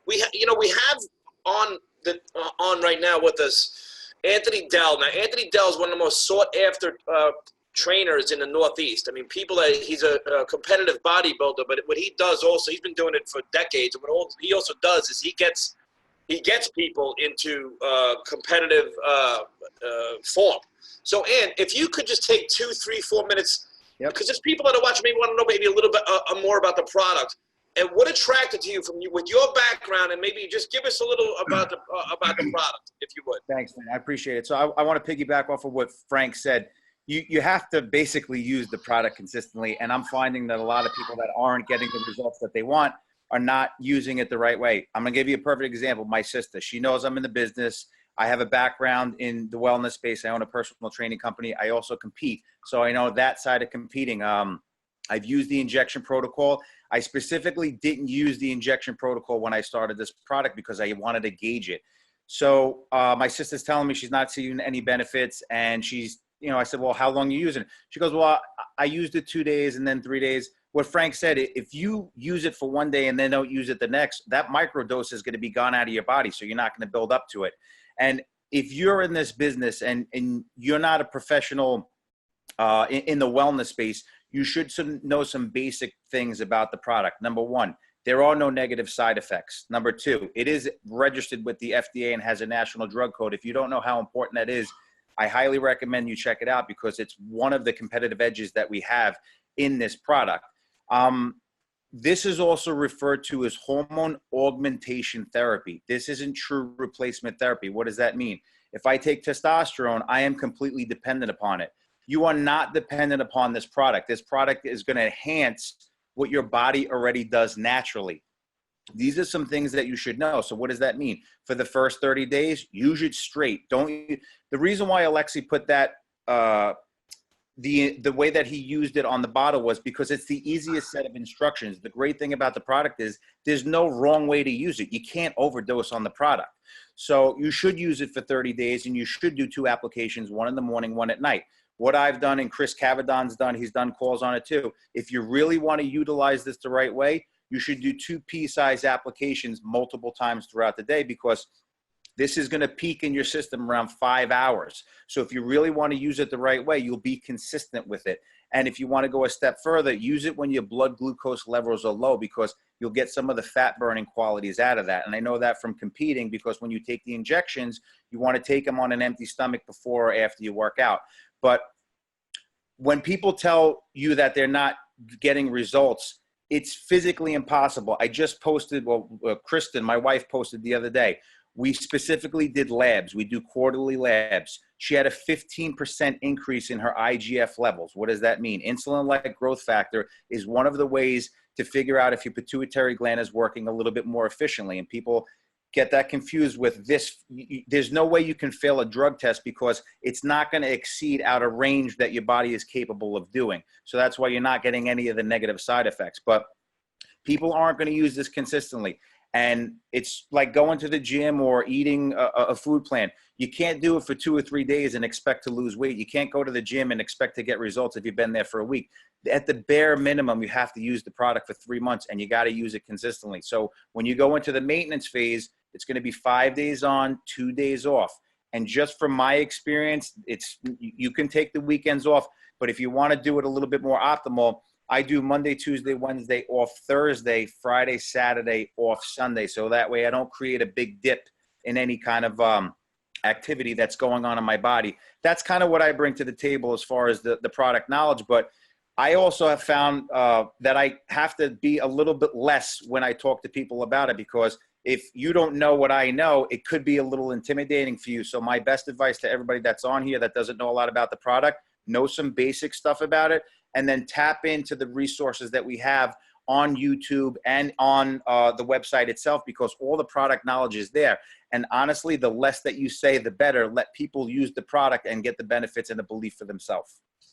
We have on the on right now with us Anthony Dell. Now, Anthony Dell is one of the most sought after trainers in the Northeast. I mean, he's a competitive bodybuilder, but what he does also, he's been doing it for decades. And what he also does is he gets people into competitive form. So, Ann, if you could just take 2, 3, 4 minutes, because there's people that are watching maybe want to know maybe a little bit more about the product and what attracted to you with your background, and maybe just give us a little about the product, if you would. Thanks, man. I appreciate it. So I want to piggyback off of what Frank said. You have to basically use the product consistently, and I'm finding that a lot of people that aren't getting the results that they want are not using it the right way. I'm going to give you a perfect example. My sister, she knows I'm in the business. I have a background in the wellness space. I own a personal training company. I also compete. So I know that side of competing. I've used the injection protocol. I specifically didn't use the injection protocol when I started this product because I wanted to gauge it. So my sister's telling me she's not seeing any benefits, and she's, I said, well, how long are you using it? She goes, well, I used it 2 days and then 3 days. What Frank said, if you use it for 1 day and then don't use it the next, that microdose is going to be gone out of your body. So you're not going to build up to it. And if you're in this business and you're not a professional in the wellness space, you should know some basic things about the product. Number one, there are no negative side effects. Number two, it is registered with the FDA and has a national drug code. If you don't know how important that is, I highly recommend you check it out because it's one of the competitive edges that we have in this product. This is also referred to as hormone augmentation therapy. This isn't true replacement therapy. What does that mean? If I take testosterone, I am completely dependent upon it. You are not dependent upon this product. This product is going to enhance what your body already does naturally. These are some things that you should know. So what does that mean? For the first 30 days, use it straight. The reason why Alexi put that, the way that he used it on the bottle was because it's the easiest set of instructions. The great thing about the product is there's no wrong way to use it. You can't overdose on the product. So you should use it for 30 days, and you should do 2 applications, 1 in the morning, 1 at night. What I've done, and Chris Cavadon's done, he's done calls on it too. If you really want to utilize this the right way, you should do 2 pea-sized applications multiple times throughout the day, because this is going to peak in your system around 5 hours. So if you really want to use it the right way, you'll be consistent with it. And if you want to go a step further, use it when your blood glucose levels are low, because you'll get some of the fat burning qualities out of that. And I know that from competing, because when you take the injections, you want to take them on an empty stomach before or after you work out. But when people tell you that they're not getting results, it's physically impossible. I just posted, Kristen, my wife, posted the other day. We specifically did labs. We do quarterly labs. She had a 15% increase in her IGF levels. What does that mean? Insulin-like growth factor is one of the ways to figure out if your pituitary gland is working a little bit more efficiently. And people get that confused with this. There's no way you can fail a drug test, because it's not going to exceed out a range that your body is capable of doing. So that's why you're not getting any of the negative side effects. But people aren't going to use this consistently. And it's like going to the gym or eating a food plan. You can't do it for 2 or 3 days and expect to lose weight. You can't go to the gym and expect to get results if you've been there for a week. At the bare minimum, you have to use the product for 3 months, and you got to use it consistently. So when you go into the maintenance phase, it's going to be 5 days on, 2 days off. And just from my experience, you can take the weekends off, but if you want to do it a little bit more optimal, I do Monday, Tuesday, Wednesday off Thursday, Friday, Saturday off Sunday. So that way I don't create a big dip in any kind of activity that's going on in my body. That's kind of what I bring to the table as far as the product knowledge. But I also have found that I have to be a little bit less when I talk to people about it, because if you don't know what I know, it could be a little intimidating for you. So my best advice to everybody that's on here that doesn't know a lot about the product, know some basic stuff about it, and then tap into the resources that we have on YouTube and on the website itself, because all the product knowledge is there. And honestly, the less that you say, the better. Let people use the product and get the benefits and the belief for themselves.